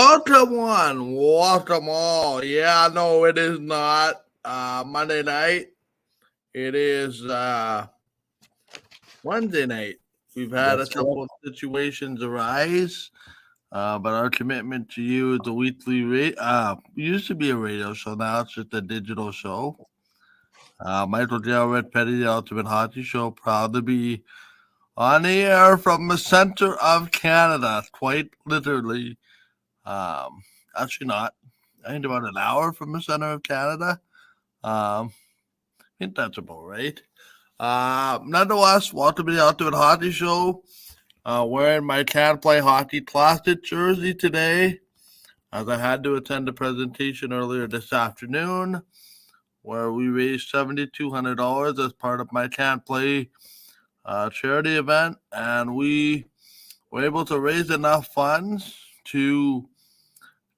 Welcome one, welcome all. Yeah, no, it is not Monday night. It is Wednesday night. We've had a That's couple correct. of situations arise, but our commitment to you is a weekly used to be a radio show, now it's just a digital show. Michael J. Red Petty, the Ultimate Hockey Show, proud to be on the air from the center of Canada, quite literally. Um, Actually, not. I think about an hour from the center of Canada. I think that's about right. Nonetheless, welcome to the Ultimate Hockey Show. Wearing my Can't Play Hockey Classic jersey today, as I had to attend a presentation earlier this afternoon where we raised $7,200 as part of my Can't Play charity event, and we were able to raise enough funds to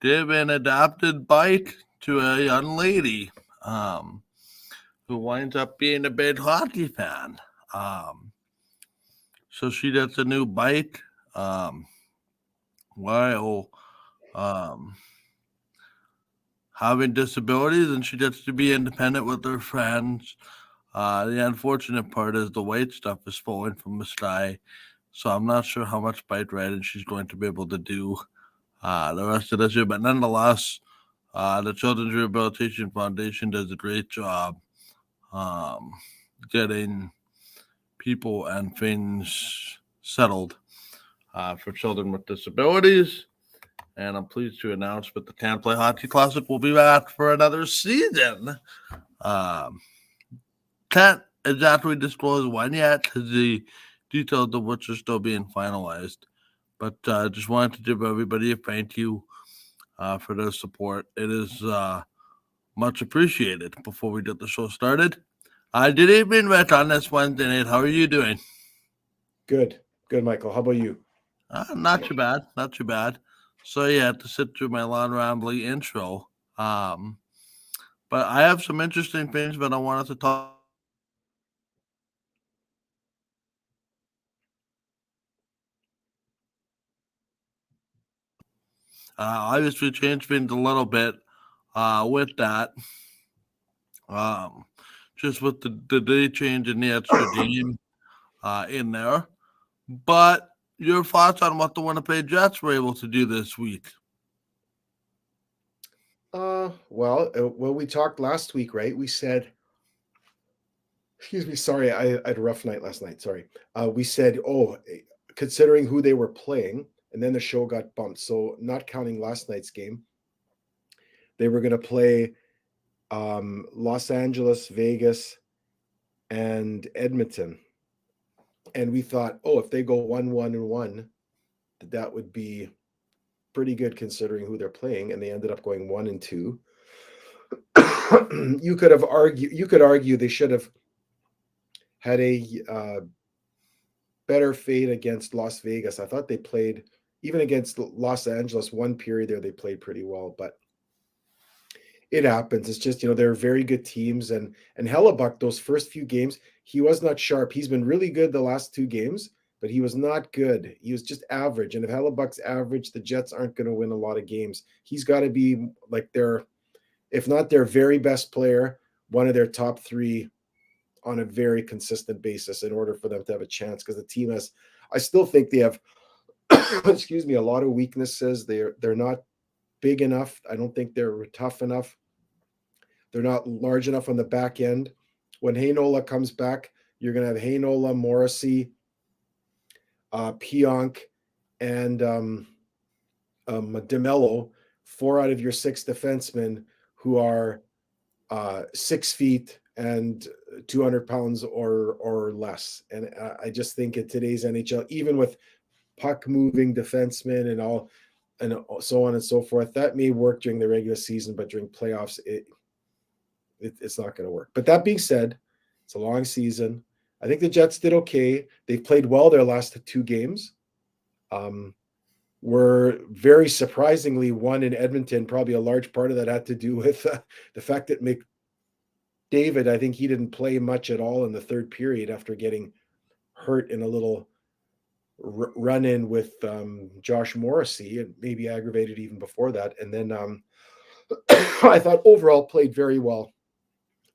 give an adopted bike to a young lady um, who winds up being a big hockey fan. Um, so she gets a new bike um, while um, having disabilities, and she gets to be independent with her friends. The unfortunate part is the white stuff is falling from the sky, so I'm not sure how much bike riding she's going to be able to do the rest of this year. But nonetheless, the Children's Rehabilitation Foundation does a great job um, getting people and things settled for children with disabilities. And I'm pleased to announce that the Can't Play Hockey Classic will be back for another season. Um, can't exactly disclose when yet because the details of which are still being finalized. But just wanted to give everybody a thank you for their support. It is much appreciated. Before we get the show started, good evening, Rick, on this Wednesday night. How are you doing? Good. Good, Michael. How about you? Not too bad. Not too bad. So yeah, I had to sit through my long rambly intro. Um, but I have some interesting things that I wanted to talk about with you today. Obviously, changed things a little bit with that. Um, just with the day change and the extra game in there. But your thoughts on what the Winnipeg Jets were able to do this week? Well, we talked last week, right? We said, excuse me, sorry, I had a rough night last night. Sorry. We said, considering who they were playing, and then the show got bumped. So, not counting last night's game, they were going to play Los Angeles, Vegas, and Edmonton. And we thought, if they go 1-1-1, that would be pretty good considering who they're playing. And they ended up going 1-2. You could argue they should have had a better fate against Las Vegas. I thought they played even against Los Angeles one period there they played pretty well, but it happens. It's just they're very good teams, and Hellebuck those first few games he was not sharp. He's been really good the last two games, but he was not good. He was just average, and if Hellebuck's average, the Jets aren't going to win a lot of games. He's got to be like their, if not their very best player, one of their top three on a very consistent basis in order for them to have a chance, because the team has, I still think they have excuse me, a lot of weaknesses. They're not big enough. I don't think they're tough enough. They're not large enough on the back end. When Heinola comes back, you're going to have Heinola, Morrissey, Pionk, and DeMello, 4 out of your 6 defensemen who are 6 feet and 200 pounds or less. And I just think in today's NHL, even with puck moving defensemen and all and so on and so forth, that may work during the regular season, but during playoffs, it's not going to work. But that being said, it's a long season. I think the Jets did okay. They've played well their last 2 games. Were very surprisingly won in Edmonton. Probably a large part of that had to do with the fact that McDavid, I think he didn't play much at all in the third period after getting hurt in a little run in with Josh Morrissey, and maybe aggravated even before that. And then I thought overall played very well.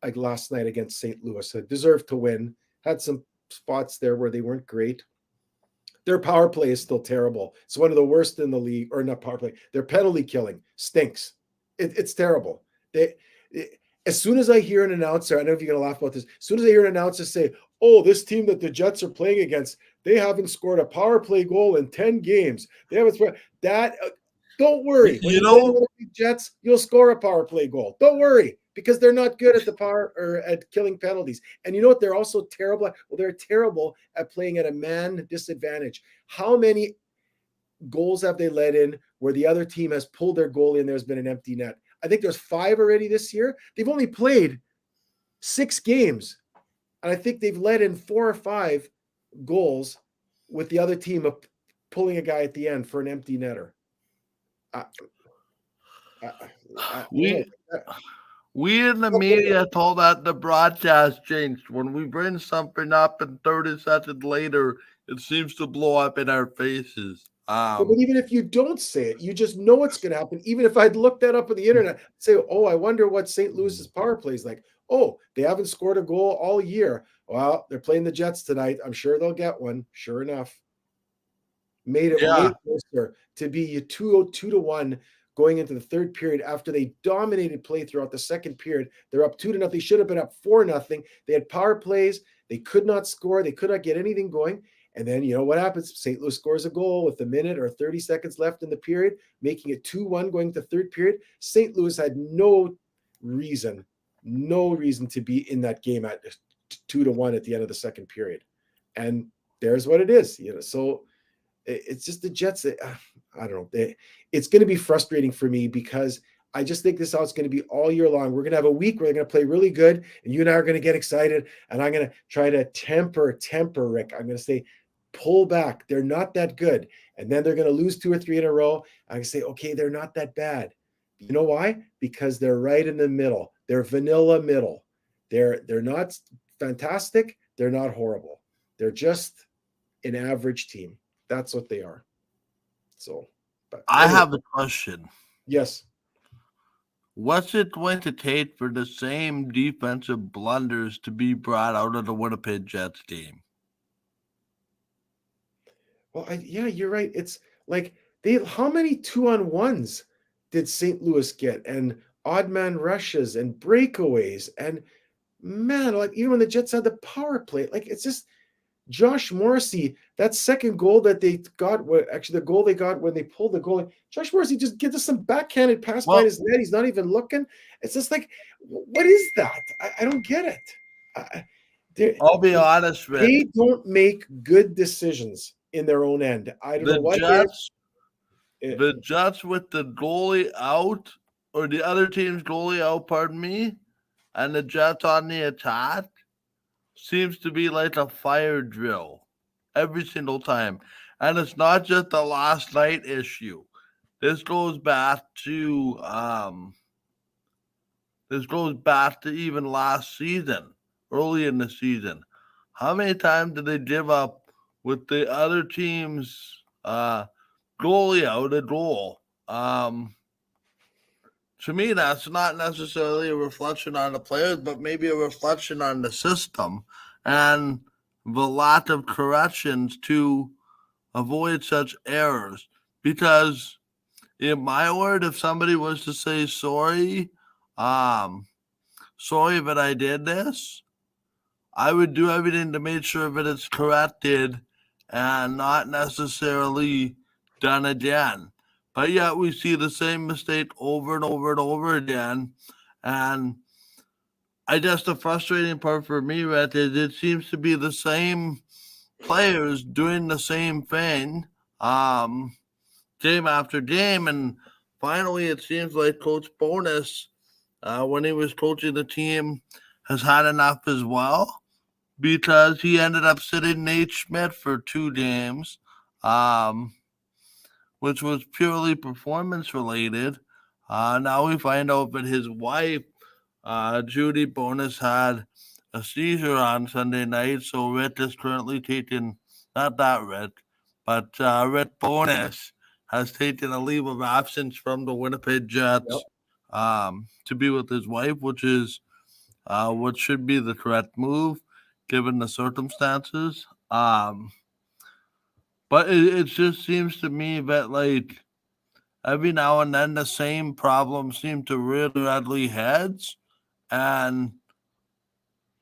Like last night against St. Louis, deserved to win. Had some spots there where they weren't great. Their power play is still terrible. It's one of the worst in the league, or not power play. Their penalty killing stinks. It's terrible. As soon as I hear an announcer, I don't know if you're going to laugh about this. As soon as I hear an announcer say, "Oh, this team that the Jets are playing against, they haven't scored a power play goal in 10 games. They haven't scored that." Don't worry. When you play the Jets, you'll score a power play goal. Don't worry, because they're not good at the power or at killing penalties. And you know what? They're also terrible. Well, they're terrible at playing at a man disadvantage. How many goals have they let in where the other team has pulled their goalie and there's been an empty net? I think there's 5 already this year. They've only played 6 games. And I think they've let in 4 or 5 goals with the other team pulling a guy at the end for an empty netter. We in the media told that the broadcast changed. When we bring something up and 30 seconds later, it seems to blow up in our faces. But even if you don't say it, you just know it's going to happen. Even if I'd looked that up on the internet, say, "Oh, I wonder what St. Louis's power play is like." Oh, they haven't scored a goal all year. Well, they're playing the Jets tonight. I'm sure they'll get one. Sure enough. Made it way closer to be 2-1 going into the third period after they dominated play throughout the second period. They're up 2-0. They should have been up 4-0. They had power plays. They could not score. They could not get anything going. And then, you know what happens? St. Louis scores a goal with a minute or 30 seconds left in the period, making it 2-1 going to third period. St. Louis had no reason to be in that game at 2-1 at the end of the second period. And there's what it is. So it's just the Jets. I don't know. It's going to be frustrating for me because I just think this is how it's going to be all year long. We're going to have a week where they're going to play really good, and you and I are going to get excited, and I'm going to try to temper, Rick. I'm going to say, pull back. They're not that good. And then they're going to lose 2 or 3 in a row. I'm going to say, okay, they're not that bad. You know why? Because they're right in the middle. They're vanilla middle. They're not fantastic. They're not horrible. They're just an average team. That's what they are. So, but I have a question. Yes. What's it going to take for the same defensive blunders to be brought out of the Winnipeg Jets game? Well, yeah, you're right. It's like how many 2-on-1s did St. Louis get, and odd man rushes and breakaways, and man, like even when the Jets had the power play, like it's just Josh Morrissey, that second goal that they got, actually the goal they got when they pulled the goal, Josh Morrissey just gives us some backhanded pass by his net. He's not even looking. It's just like, what is that? I don't get it. I'll be honest with you. They don't make good decisions in their own end. I don't know what the Jets with the goalie out, or the other team's goalie out, pardon me, and the Jets on the attack, seems to be like a fire drill every single time. And it's not just the last night issue. This goes back to even last season, early in the season. How many times did they give up with the other team's goalie out a goal? To me, that's not necessarily a reflection on the players, but maybe a reflection on the system and the lack of corrections to avoid such errors. Because in my word, if somebody was to say sorry that I did this, I would do everything to make sure that it's corrected and not necessarily done again. But yet we see the same mistake over and over and over again. And I guess the frustrating part for me, Rhett, is it seems to be the same players doing the same thing game after game. And finally, it seems like Coach Bowness, when he was coaching the team, has had enough as well, because he ended up sitting Nate Schmidt for 2 games. Which was purely performance related. Now we find out that his wife, Judy Bowness, had a seizure on Sunday night. So Rhett is currently taking, not that Rhett, but Rick Bowness has taken a leave of absence from the Winnipeg Yep. Jets to be with his wife, which is what should be the correct move given the circumstances. But it just seems to me that like every now and then the same problems seem to rear their ugly heads, and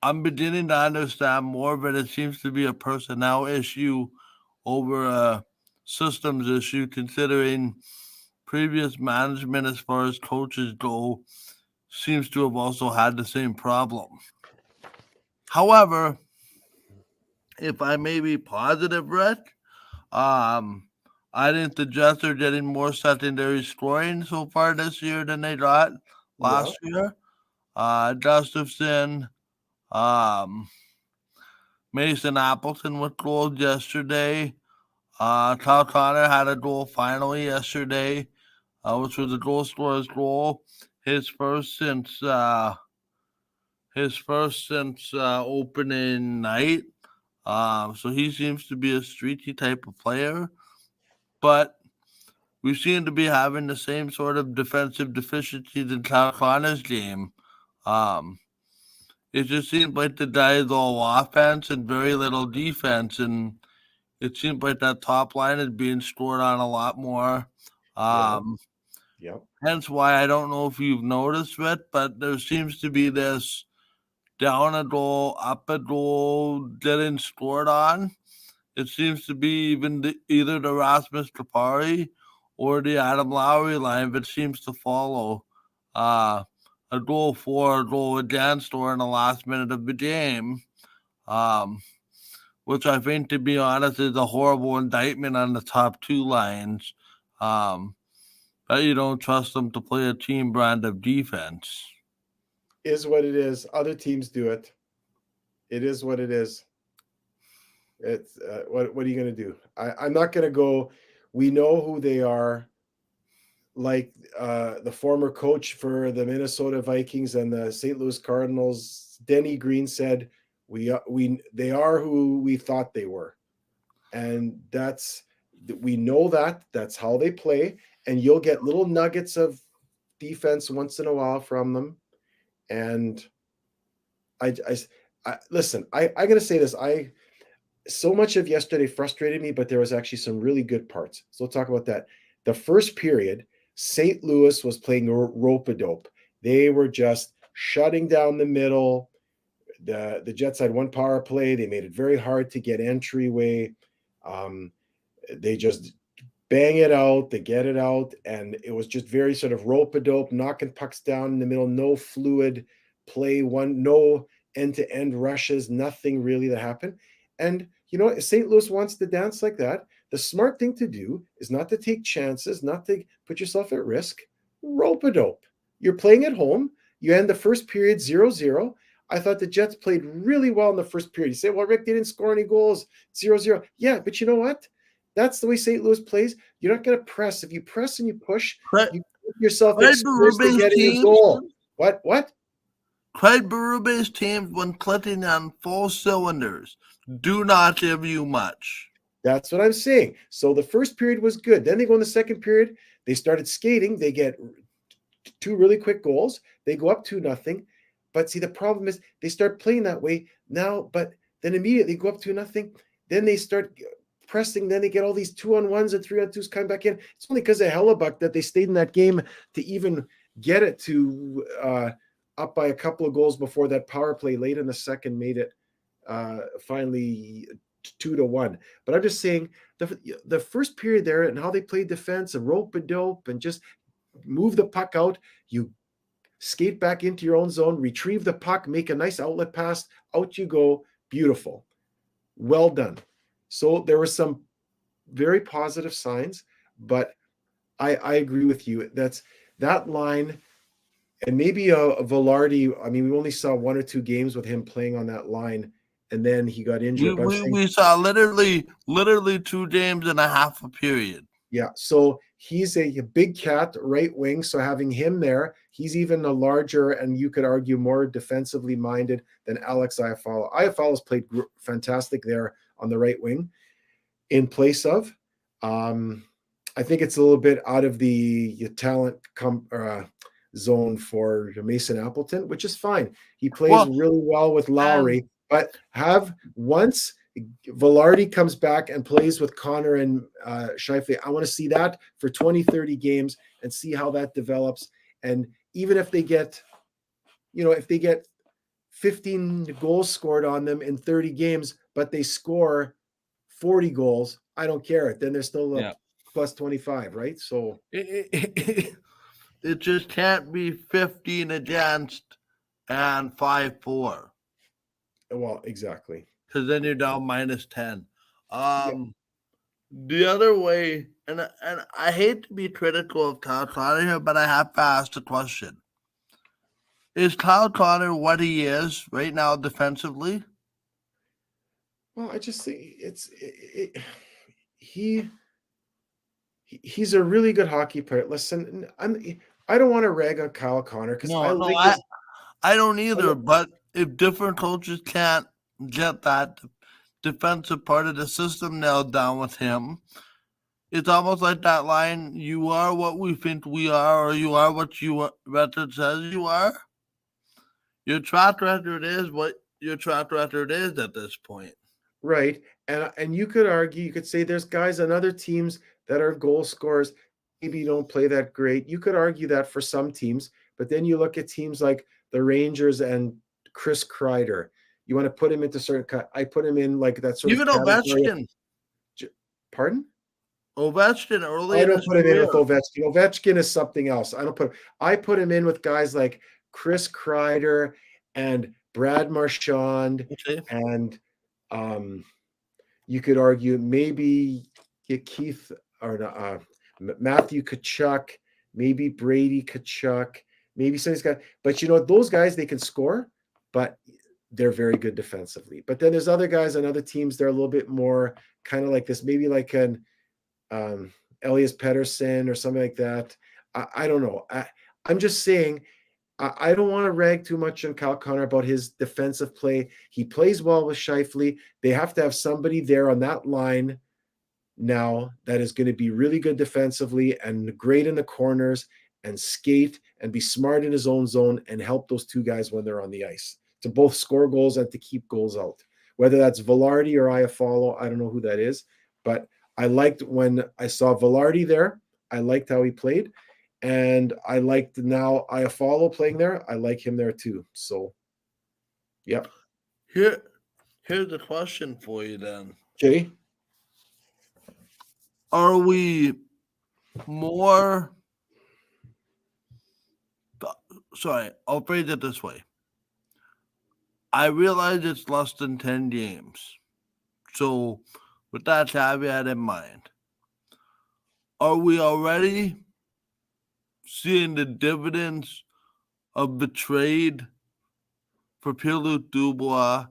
I'm beginning to understand more that it seems to be a personnel issue over a systems issue, considering previous management as far as coaches go seems to have also had the same problem. However, if I may be positive, Rick, um, I think the Jets are getting more secondary scoring so far this year than they got Yeah. last year. Gustafson, um, Mason Appleton with goals yesterday. Kyle Connor had a goal finally yesterday, which was a goal scorer's goal, his first since opening night. So he seems to be a streaky type of player, but we seem to be having the same sort of defensive deficiencies in Kyle Connor's game. Um, it just seems like the guy is all offense and very little defense, and it seems like that top line is being scored on a lot more. Yeah. Um, Yeah. Hence why I don't know if you've noticed it, but there seems to be this down a goal, up a goal, getting scored on. It seems to be even either the Rasmus Kapari or the Adam Lowry line that seems to follow uh, a goal for, a goal against, or in the last minute of the game, um, which I think, to be honest, is a horrible indictment on the top two lines. Um, that you don't trust them to play a team brand of defense. Is what it is. Other teams do it. It is what it is. It's what are you going to do? I'm not going to go. We know who they are. Like the former coach for the Minnesota Vikings and the St. Louis Cardinals, Denny Green said, they are who we thought they were," and we know that's how they play. And you'll get little nuggets of defense once in a while from them. And I listen. I'm going to say this. So much of yesterday frustrated me, but there was actually some really good parts. So we'll talk about that. The first period, St. Louis was playing rope-a-dope. They were just shutting down the middle. The Jets had one power play. They made it very hard to get entryway. They just bang it out. They get it out. And it was just very sort of rope-a-dope, knocking pucks down in the middle, no fluid play, no end-to-end rushes, nothing really that happened. And St. Louis wants to dance like that. The smart thing to do is not to take chances, not to put yourself at risk. Rope-a-dope. You're playing at home. You end the first period 0-0. I thought the Jets played really well in the first period. You say, well, Rick, they didn't score any goals, 0-0. Yeah, but you know what? That's the way St. Louis plays. You're not going to press. If you press and you push, you put yourself exposed to getting a goal. What? Craig Berube's teams, when clicking on full cylinders, do not give you much. That's what I'm saying. So the first period was good. Then they go in the second period. They started skating. They get two really quick goals. They go up 2-0. But see, the problem is they start playing that way now, but then immediately go up 2-0. Then they start pressing. Then they get all these 2-on-1s and 3-on-2s coming back in. It's only because of Hellebuck that they stayed in that game to even get it to up by a couple of goals before that power play late in the second made it finally 2-1. But I'm just saying the first period there and how they played defense and rope-a-dope and just move the puck out. You skate back into your own zone, retrieve the puck, make a nice outlet pass, out you go. Beautiful. Well done. So there were some very positive signs, but I agree with you. That line, and maybe a Velarde. I mean, we only saw one or two games with him playing on that line, and then he got injured. We saw literally 2 games and a half a period. Yeah, so he's a big cat, right wing. So having him there, he's even a larger and you could argue more defensively minded than Alex Iafallo. Iafallo's played fantastic there on the right wing. in place of. I think it's a little bit out of the talent zone for Mason Appleton, which is fine. He plays Well, really well with and Lowry, but once Velarde comes back and plays with Connor and Scheifele, I want to see that for 20, 30 games and see how that develops. And even if they get, if they get 15 goals scored on them in 30 games, but they score 40 goals, I don't care. Then they're still yeah, up plus 25, right? So it just can't be 15 against and 5-4 well, exactly. because then you're down minus 10. Yeah. The other way, and I hate to be critical of Kyle Connor here, but I have to ask the question: is Kyle Connor what he is right now defensively? Well, I just think he's a really good hockey player. Listen, I don't want to rag on Kyle Connor because I No, like his. I don't either. But if different coaches can't get that defensive part of the system nailed down with him, it's almost like that line: "You are what we think we are, or you are what your record says you are." Your track record is what your track record is at this point. Right. And you could argue, you could say there's guys on other teams that are goal scorers, maybe don't play that great. You could argue that for some teams, but then you look at teams like the Rangers and Chris Kreider. You want to put him into certain I put him in like that sort Even of category. Ovechkin. Pardon? Ovechkin early I in don't his put him in career. with Ovechkin. Ovechkin is something else. I put him in with guys like Chris Kreider and Brad Marchand Okay. and you could argue maybe Keith or Matthew Tkachuk, maybe Brady Tkachuk, maybe some of these guys. But those guys, they can score, but they're very good defensively. But then there's other guys on other teams, they're a little bit more kind of like this, maybe like an Elias Pettersson or something like that. I don't know. I'm just saying, I don't want to rag too much on Kyle Connor about his defensive play. He plays well with Scheifele. They have to have somebody there on that line now that is going to be really good defensively and great in the corners and skate and be smart in his own zone and help those two guys when they're on the ice to both score goals and to keep goals out. Whether that's Velarde or Iafallo, I don't know who that is, but I liked when I saw Velarde there. I liked how he played. And I liked now Iafallo playing there. I like him there too. So, yep. Here's the question for you then. Jay? Are we more sorry, I'll phrase it this way. I realize it's less than 10 games. So with that caveat in mind, are we already seeing the dividends of the trade for Pierre-Luc Dubois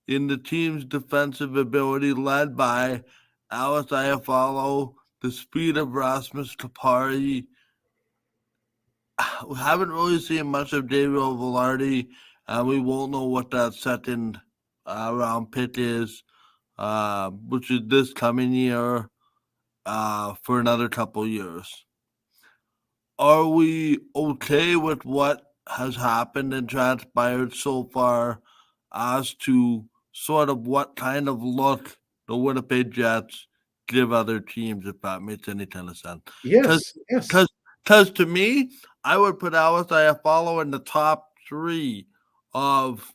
in the team's defensive ability led by Alex Iafallo, the speed of Rasmus Kupari? We haven't really seen much of Gabriel Velarde, and we won't know what that second round pick is, which is this coming year, for another couple years. Are we okay with what has happened and transpired so far as to sort of what kind of look the Winnipeg Jets give other teams, if that makes any kind of sense? Yes. Because to me, I would put Alex Iafallo in the top 3 of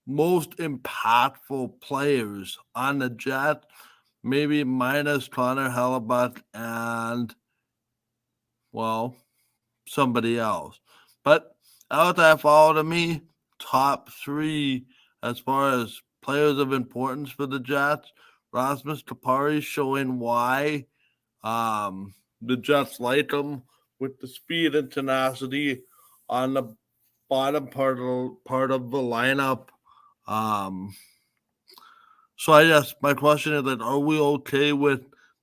most impactful players on the Jets, maybe minus Connor Hellebuyck and, well, somebody else. But Alex Iafallo to me, top 3 as far as players of importance for the Jets. Rasmus Kupari showing why the Jets like him with the speed and tenacity on the bottom part of the lineup. So I guess my question is that are we okay with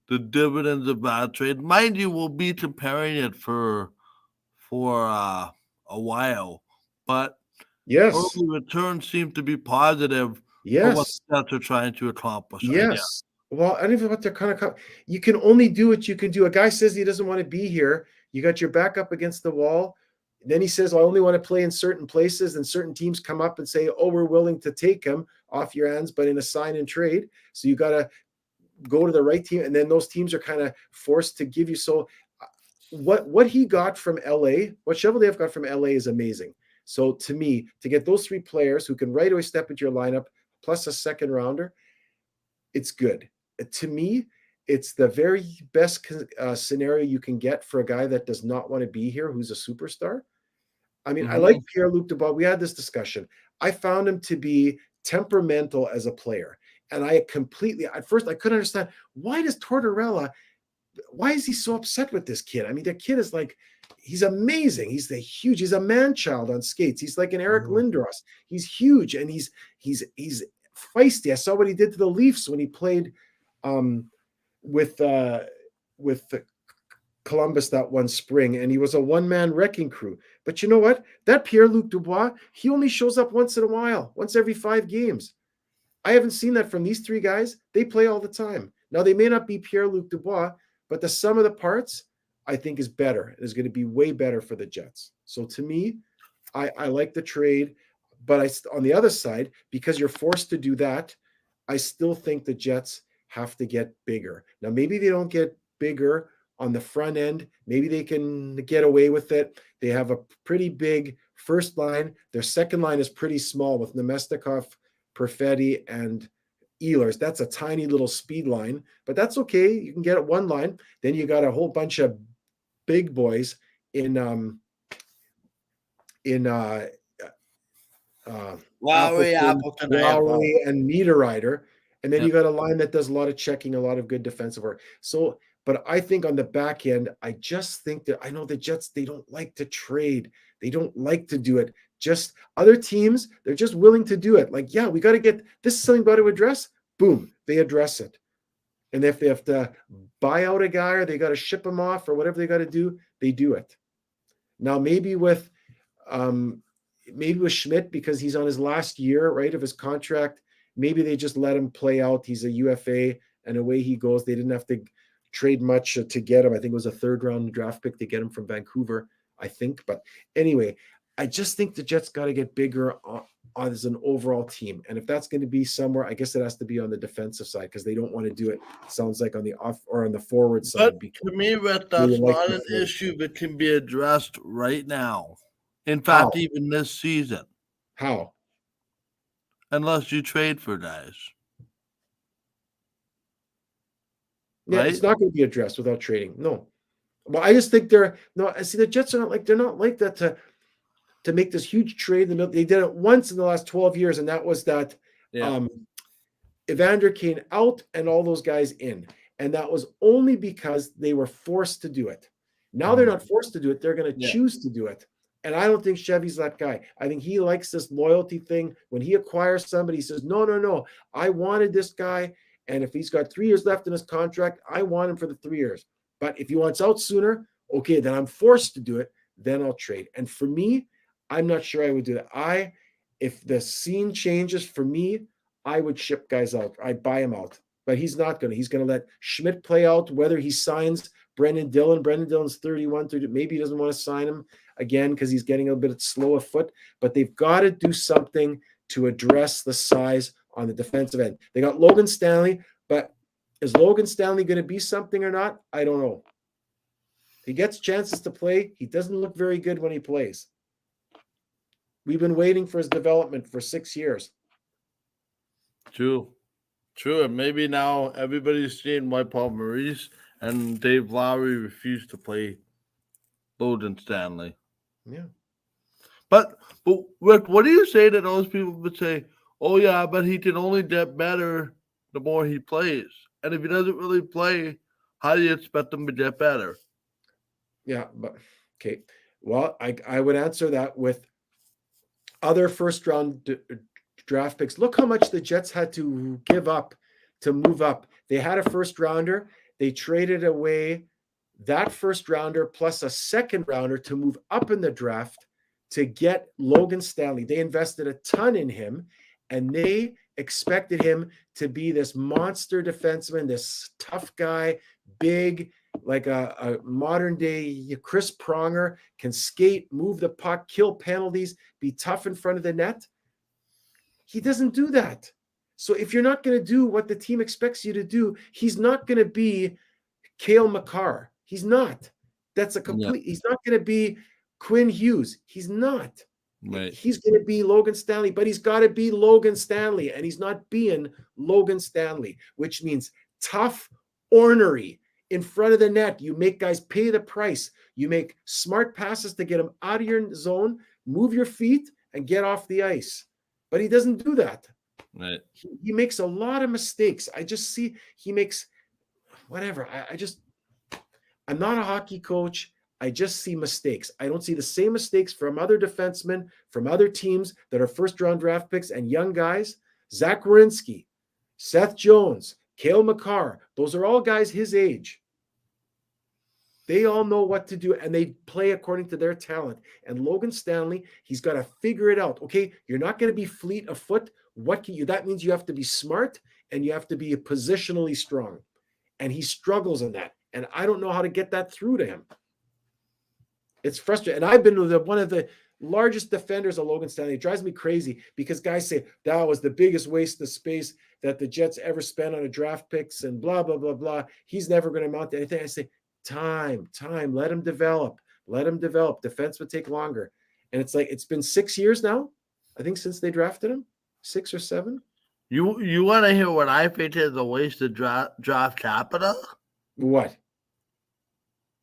the dividends of that trade? Mind you, we'll be comparing it for a while, but Yes. early returns seem to be positive For what Yes. the Jets are trying to accomplish, I guess. Yes. Well, I don't even know what they're kind of. You can only do what you can do. A guy says he doesn't want to be here. You got your back up against the wall. Then he says, "I only want to play in certain places." And certain teams come up and say, "Oh, we're willing to take him off your hands, but in a sign and trade." So you got to go to the right team, and then those teams are kind of forced to give you. So what he got from LA, what Cheveldayoff got from LA is amazing. So to me, to get those three players who can right away step into your lineup, plus a second rounder, it's good. To me, it's the very best scenario you can get for a guy that does not want to be here, who's a superstar. I mean, I like Pierre-Luc Dubois. We had this discussion. I found him to be temperamental as a player. And I completely, at first, I couldn't understand, why is he so upset with this kid? I mean, the kid is like, he's amazing. He's he's a man child on skates. He's like an Eric Lindros. He's huge and he's feisty. I saw what he did to the Leafs when he played with the Columbus that one spring, and he was a one-man wrecking crew. But you know what? That Pierre-Luc Dubois, he only shows up once in a while, once every 5 games. I haven't seen that from these 3 guys. They play all the time. Now, they may not be Pierre-Luc Dubois, but the sum of the parts, I think, is better. It is going to be way better for the Jets. So to me, I like the trade. But on the other side, because you're forced to do that, I still think the Jets have to get bigger. Now, maybe they don't get bigger on the front end. Maybe they can get away with it. They have a pretty big first line. Their second line is pretty small with Nemestikov, Perfetti, and Ehlers. That's a tiny little speed line, but that's okay. You can get it one line. Then you got a whole bunch of big boys in Lowry, Appleton, Lowry, and Niederreiter. And then you got a line that does a lot of checking, a lot of good defensive work. So, but I think on the back end, I just think that I know the Jets, they don't like to trade. They don't like to do it. Just other teams, they're just willing to do it. Like, yeah, we got to get this is something got to address. Boom, they address it. And if they have to buy out a guy or they got to ship him off or whatever they got to do, they do it. Now, maybe with Schmidt, because he's on his last year, right, of his contract, maybe they just let him play out. He's a UFA, and away he goes. They didn't have to trade much to get him. I think it was a 3rd-round draft pick to get him from Vancouver, I think. But anyway, I just think the Jets got to get bigger as an overall team. And if that's going to be somewhere, I guess it has to be on the defensive side because they don't want to do it, sounds like, on the off or on the forward side. But to me, Rhett, that's not an issue that can be addressed right now. In fact, even this season. How? Unless you trade for guys. Yeah, right? It's not going to be addressed without trading. No. Well, I just think the Jets are they're not like that to make this huge trade in the middle. They did it once in the last 12 years, and that was that Evander Kane out and all those guys in. And that was only because they were forced to do it. Now they're not forced to do it. They're going to choose to do it. And I don't think Chevy's that guy. I think he likes this loyalty thing. When he acquires somebody, he says, no, I wanted this guy. And if he's got 3 years left in his contract, I want him for the 3 years. But if he wants out sooner, okay, then I'm forced to do it. Then I'll trade. And for me, I'm not sure I would do that. If the scene changes for me, I would ship guys out. I'd buy him out. But he's not going to. He's going to let Schmidt play out, whether he signs Brendan Dillon. Brendan Dillon's 31, 30. Maybe he doesn't want to sign him again because he's getting a bit slow of foot. But they've got to do something to address the size on the defensive end. They got Logan Stanley, but is Logan Stanley going to be something or not? I don't know. He gets chances to play. He doesn't look very good when he plays. We've been waiting for his development for 6 years. True. And maybe now everybody's seeing why Paul Maurice and Dave Lowry refused to play Logan Stanley. Yeah. But Rick, what do you say to those people would say, oh, yeah, but he can only get better the more he plays? And if he doesn't really play, how do you expect him to get better? Yeah, but okay. Well, I would answer that with other first-round draft picks. Look how much the Jets had to give up to move up. They had a first-rounder. They traded away that first-rounder plus a second-rounder to move up in the draft to get Logan Stanley. They invested a ton in him, and they expected him to be this monster defenseman, this tough guy, big, like a modern day Chris Pronger, can skate, move the puck, kill penalties, be tough in front of the net. He doesn't do that. So if you're not going to do what the team expects you to do, he's not going to be Cale Makar. He's not. That's a complete. He's not going to be Quinn Hughes. He's not. Right. He's going to be Logan Stanley, but he's got to be Logan Stanley, and he's not being Logan Stanley, which means tough, ornery in front of the net. You make guys pay the price. You make smart passes to get them out of your zone, move your feet, and get off the ice. But he doesn't do that. Right. He makes a lot of mistakes. I just see he makes whatever. I'm not a hockey coach. I just see mistakes. I don't see the same mistakes from other defensemen, from other teams that are first-round draft picks and young guys. Zach Werenski, Seth Jones, Cale Makar. Those are all guys his age. They all know what to do, and they play according to their talent. And Logan Stanley, he's got to figure it out. Okay, you're not going to be fleet of foot. What can you? That means you have to be smart, and you have to be positionally strong. And he struggles in that. And I don't know how to get that through to him. It's frustrating. And I've been one of the largest defenders of Logan Stanley. It drives me crazy because guys say that was the biggest waste of space that the Jets ever spent on a draft picks and blah, blah, blah, blah. He's never going to amount to anything. I say, time, let him develop. Defense would take longer. And it's like, it's been 6 years now, I think, since they drafted him, 6 or 7. You want to hear what I think is a waste of draft capital? What?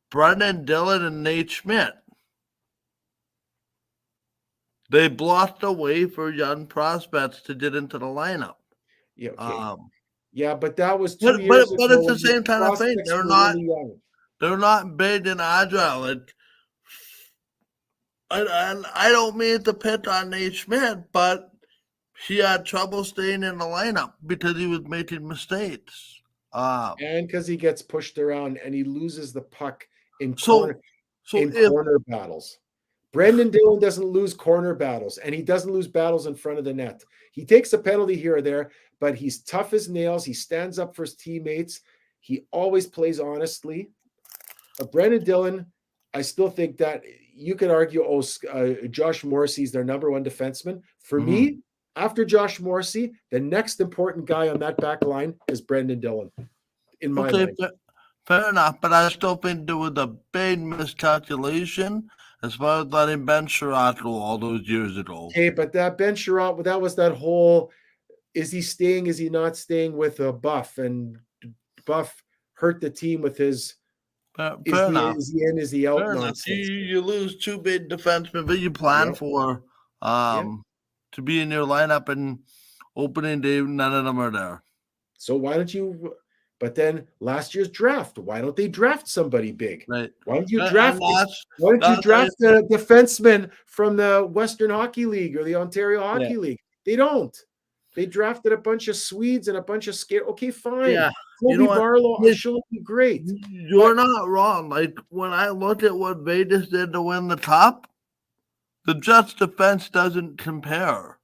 Brendan Dillon and Nate Schmidt. They blocked the way for young prospects to get into the lineup. Yeah, okay. Yeah, but that was 2 years ago. But it's the same kind of thing. They're not big and agile. And I don't mean to pick on Nate Schmidt, but he had trouble staying in the lineup because he was making mistakes. And because he gets pushed around and he loses the puck in corner battles. Brendan Dillon doesn't lose corner battles, and he doesn't lose battles in front of the net. He takes a penalty here or there, but he's tough as nails. He stands up for his teammates. He always plays honestly. Brendan Dillon, I still think that you could argue, Josh Morrissey's their number one defenseman. For me, after Josh Morrissey, the next important guy on that back line is Brendan Dillon, in my mind. Fair enough, but I still think there was a big miscalculation as far as letting Ben Sherratt go all those years ago. Okay, but that Ben Sherratt, that was that whole, is he staying, is he not staying with Buff? And Buff hurt the team with his, is he in, is he out nonsense. You lose 2 big defensemen, but you plan for to be in your lineup, and opening day, none of them are there. So why don't you... But then last year's draft, why don't they draft somebody big? Right. Why don't you draft a defenseman from the Western Hockey League or the Ontario Hockey League? They don't. They drafted a bunch of Swedes and a bunch of Okay, fine. Yeah. Kobe Barlow, she'll be great. You're not wrong. Like, when I look at what Vegas did to win the Cup, the Jets defense doesn't compare.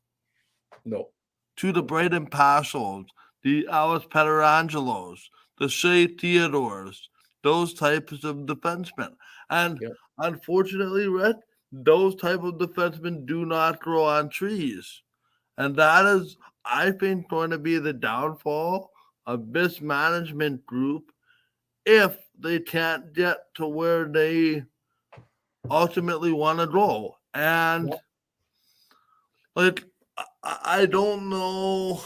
No. To the Braden Parcells, the Alice Petterangelos, the Shea Theodores, those types of defensemen. And unfortunately, Rick, those type of defensemen do not grow on trees. And that is, I think, going to be the downfall of this management group if they can't get to where they ultimately want to go. And, I don't know...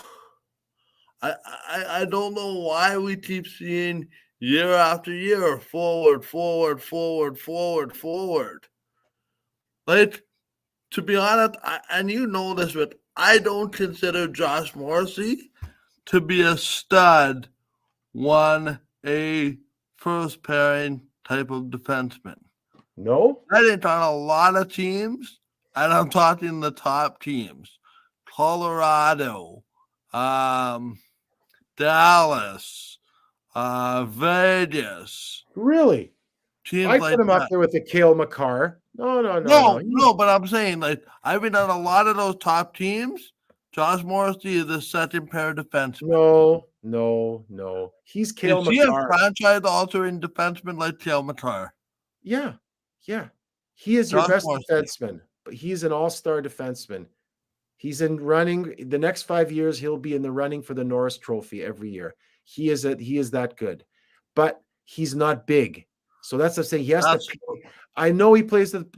I don't know why we keep seeing year after year forward. Like, to be honest, and you know this, but I don't consider Josh Morrissey to be a stud, a first pairing type of defenseman. No? I think on a lot of teams, and I'm talking the top teams, Colorado, Dallas, Vegas. Really? I put him up there with the Cale Makar. No. But I'm saying, like, I've been on a lot of those top teams. Josh Morrissey is the second pair defenseman. No. He's Cale Is he a Makar. franchise-altering defenseman like Cale Makar? Yeah. He is your Josh best Morrissey. defenseman, but he's an all-star defenseman. He's in running the next 5 years. He'll be in the running for the Norris Trophy every year. He is that good, but he's not big. So that's the thing. He has to. I know he plays with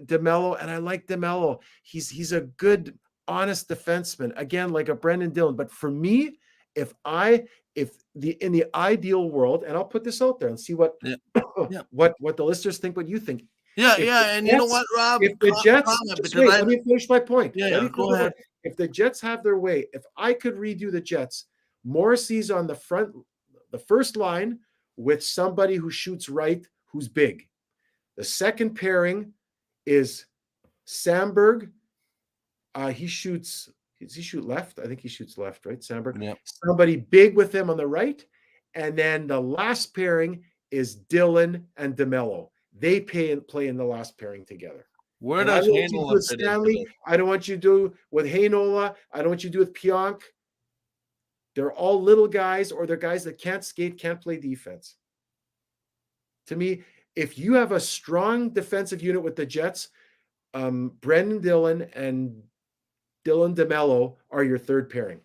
DeMello, and I like DeMello. He's a good, honest defenseman. Again, like a Brendan Dillon. But for me, in the ideal world, and I'll put this out there and see what what the listeners think, what you think. Yeah, and you know what, Rob? If the Jets, let me finish my point. Go ahead. If the Jets have their way, if I could redo the Jets, Morrissey's on the first line with somebody who shoots right, who's big. The second pairing is Samberg. Does he shoot left? I think he shoots left, right? Samberg. Yep. Somebody big with him on the right. And then the last pairing is Dillon and DeMello. They play in the last pairing together. Where does Heinola fit Stanley? I don't want you to do with Heinola. I don't want you to do with Pionk. They're all little guys, or they're guys that can't skate, can't play defense. To me, if you have a strong defensive unit with the Jets, Brendan Dillon and Dylan DeMello are your third pairing.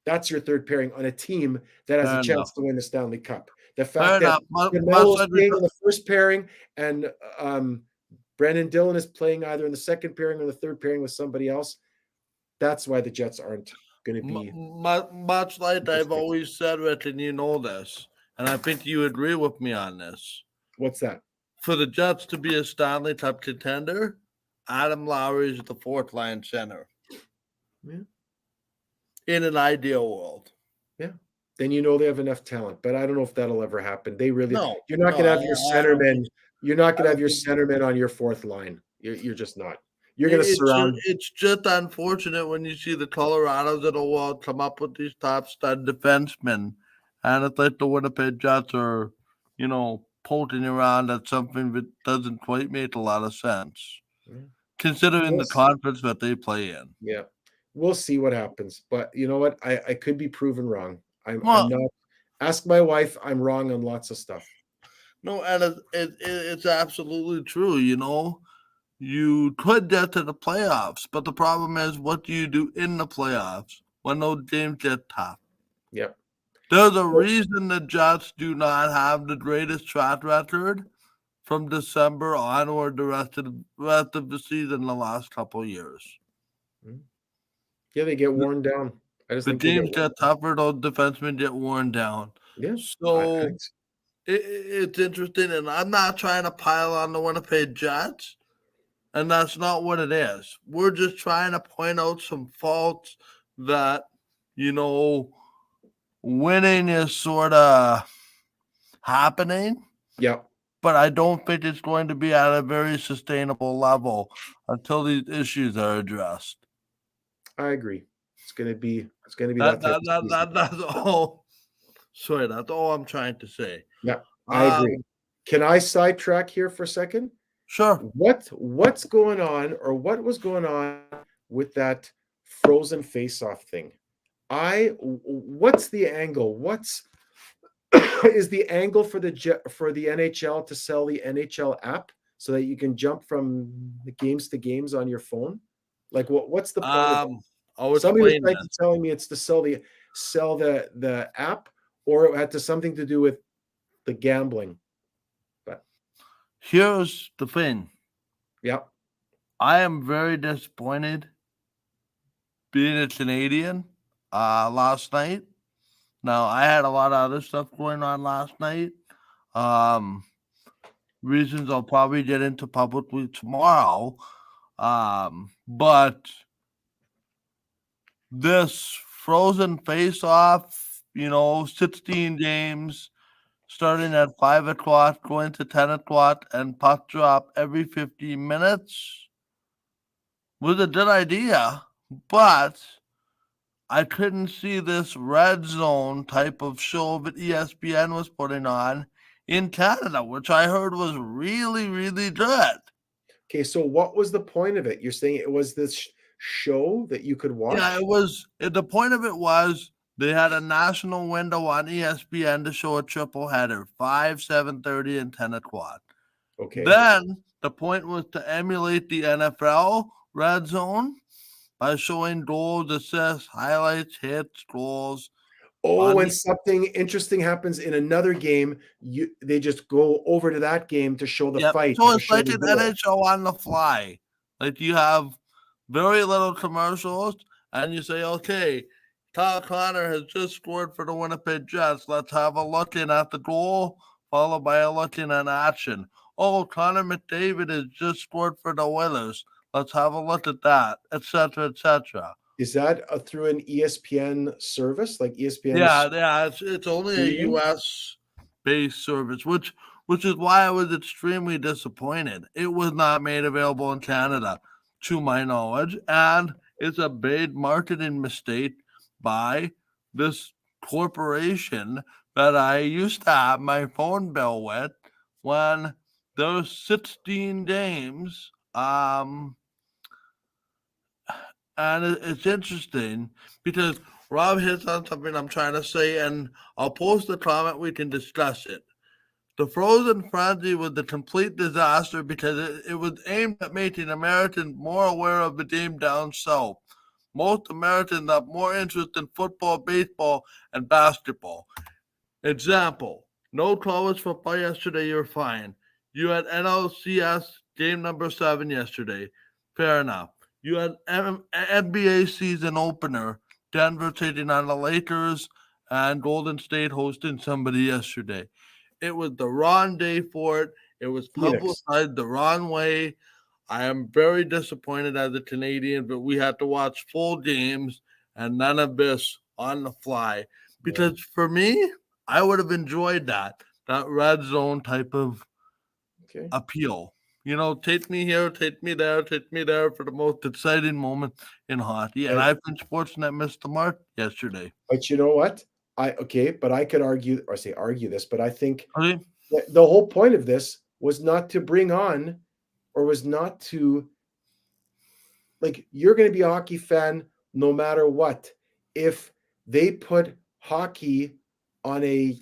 That's your third pairing on a team that has a chance to win the Stanley Cup. The fact that DeMello is playing in the first pairing and Brendan Dillon is playing either in the second pairing or the third pairing with somebody else, that's why the Jets aren't going to be. Much like I've always said, Rich, and you know this, and I think you agree with me on this. What's that? For the Jets to be a Stanley Cup contender, Adam Lowry is the fourth line center. Yeah. In an ideal world. Yeah. Then you know they have enough talent, but I don't know if that'll ever happen. You're not going to have your centerman. You're not going to have your centerman on your fourth line. You're just not. You're going to surround. It's just unfortunate when you see the Colorados of the world come up with these top stud defensemen, and it's like the Winnipeg Jets are, poking around at something that doesn't quite make a lot of sense, considering the conference that they play in. Yeah, we'll see what happens. But you know what? I could be proven wrong. I'm not. Ask my wife. I'm wrong on lots of stuff. No, and it's absolutely true. You could get to the playoffs, but the problem is, what do you do in the playoffs when those games get tough? Yep. There's a reason the Jets do not have the greatest track record from December onward the rest of the season the last couple of years. Yeah, they get worn down. The games get tougher, those defensemen get worn down. Yeah. So it's interesting, and I'm not trying to pile on the Winnipeg Jets, and that's not what it is. We're just trying to point out some faults that, winning is sort of happening. Yeah. But I don't think it's going to be at a very sustainable level until these issues are addressed. I agree. It's going to be that's all. Sorry, that's all I'm trying to say. Yeah, I agree. Can I sidetrack here for a second? Sure. What's going on, or what was going on with that frozen face-off thing? What's the angle? Is the angle for the NHL to sell the NHL app so that you can jump from the games to games on your phone? Like what's the point? Somebody was telling me it's to sell the app, or it had something to do with the gambling. But here's the thing. Yeah. I am very disappointed being a Canadian last night. Now, I had a lot of other stuff going on last night. Reasons I'll probably get into publicly tomorrow. But this frozen face-off, 16 games, starting at 5 o'clock, going to 10 o'clock, and puck drop every 15 minutes was a good idea, but I couldn't see this red zone type of show that ESPN was putting on in Canada, which I heard was really, really good. Okay, so what was the point of it? You're saying it was this show that you could watch? Yeah, it was the point of it was they had a national window on ESPN to show a triple header, 5, 7:30, and 10 o'clock. Okay. Then the point was to emulate the NFL red zone by showing goals, assists, highlights, hits, goals Oh, on when the something interesting happens in another game, they just go over to that game to show the Yep. fight, So to it's show like the an goal. NHL on the fly. Like you have very little commercials, and you say, "Okay, Kyle Connor has just scored for the Winnipeg Jets. Let's have a look in at the goal, followed by a look in at action. Oh, Connor McDavid has just scored for the Oilers. Let's have a look at that, etc., etc." Is that through an ESPN service, like ESPN's Yeah, it's only a streaming? US based service, which is why I was extremely disappointed. It was not made available in Canada, to my knowledge, and it's a big marketing mistake by this corporation that I used to have my phone bill with when those 16 games. And it's interesting because Rob hits on something I'm trying to say, and I'll post a comment. We can discuss it. The Frozen Frenzy was a complete disaster because it was aimed at making Americans more aware of the game down south. Most Americans have more interest in football, baseball, and basketball. Example: no college football yesterday, you're fine. You had NLCS game number 7 yesterday. Fair enough. You had NBA season opener, Denver taking on the Lakers and Golden State hosting somebody yesterday. It was the wrong day for it. It was Phoenix. publicized the wrong way. I am very disappointed as a Canadian, but we had to watch full games and none of this on the fly. Yeah. Because for me, I would have enjoyed that red zone type of Okay. appeal. You know, take me here, take me there for the most exciting moment in hockey. And And I've been fortunate missed the mark yesterday. but you know what? But I could argue or say argue this, but I think Okay. the whole point of this was not to bring on or was not to like you're going to be a hockey fan no matter what. If they put hockey on a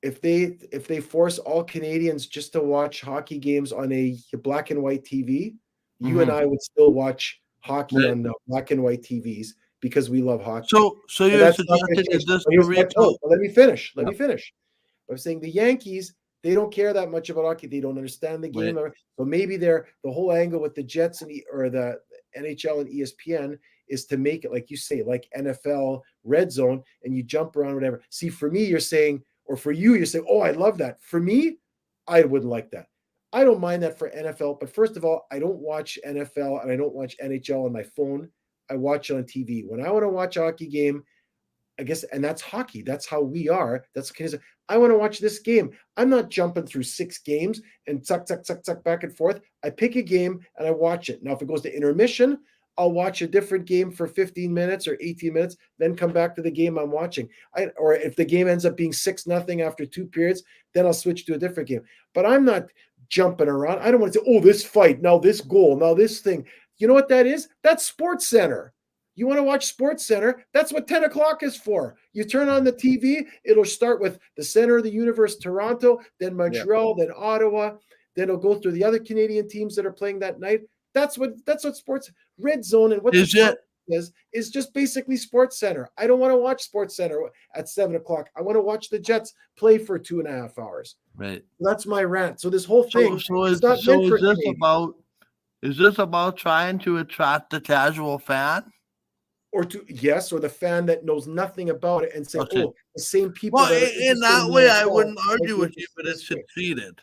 if they force all Canadians just to watch hockey games on a black and white TV, you and Mm-hmm. I would still watch hockey Right. on the black and white TVs because we love hockey. So And you're that's not going suggesting to is change. this But the here's my rebuild? point. But let me finish. Let Yeah. me finish. I'm saying the Yankees, they don't care that much about hockey. They don't understand the game. Right. So maybe they're the whole angle with the Jets or the NHL and ESPN is to make it like you say, like NFL red zone, and you jump around, whatever. See, for me, you're saying, or for you, you're saying, oh, I love that. For me, I wouldn't like that. I don't mind that for NFL, but first of all, I don't watch NFL and I don't watch NHL on my phone. I watch it on TV. When I want to watch a hockey game, I guess, and that's hockey. That's how we are. That's I want to watch this game. I'm not jumping through 6 games and tuck back and forth. I pick a game and I watch it. Now, if it goes to intermission, I'll watch a different game for 15 minutes or 18 minutes, then come back to the game I'm watching. Or if the game ends up being 6-0 after 2 periods, then I'll switch to a different game. But I'm not jumping around. I don't want to say, oh, this fight, now this goal, now this thing. You know what that is? That's Sports Center. You want to watch Sports Center? That's what 10 o'clock is for. You turn on the TV, it'll start with the center of the universe, Toronto, then Yeah. Montreal, then Ottawa, then it'll go through the other Canadian teams that are playing that night. That's what sports red zone and what Is the it is just basically Sports Center. I don't want to watch Sports Center at 7 o'clock. I want to watch the Jets play for 2.5 hours. right? That's my rant. So this whole thing is not So meant for Canadians. is this about trying to attract the casual fan? Or the fan that knows nothing about it and say, Okay. oh, the same people Well, that are in interested that in way, the I NFL wouldn't might argue be with you, interested but in it this game. succeeded.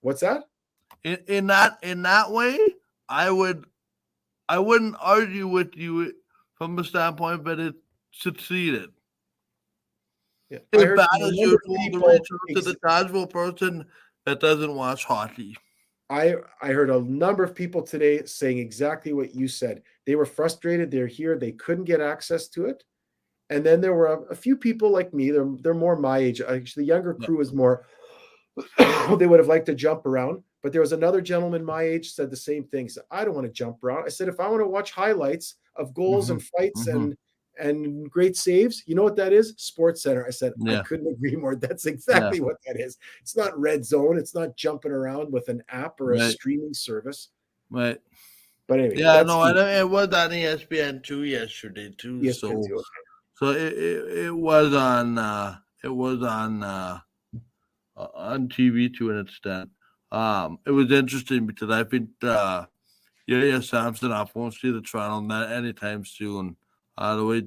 What's that? In that way, I wouldn't argue with you from the standpoint that it succeeded. Yeah. I As heard bad from a as number usual, of the people. reach out to the casual person that doesn't watch hockey. I heard a number of people today saying exactly what you said. They were frustrated. They're here. They couldn't get access to it. And then there were a few people like me. They're more my age. Actually, the younger Yeah. crew is more. They would have liked to jump around. But there was another gentleman my age said the same thing. He said, I don't want to jump around. I said, if I want to watch highlights of goals and fights and great saves, you know what that is? Sports Center. I said, I couldn't agree more. That's exactly what that is. It's not Red Zone. It's not jumping around with an app or a streaming service. Right. But anyway, it was on ESPN2 yesterday too. ESPN2, so it was on TV to an extent. It was interesting because I think Samsonov won't see the Toronto net anytime soon. The way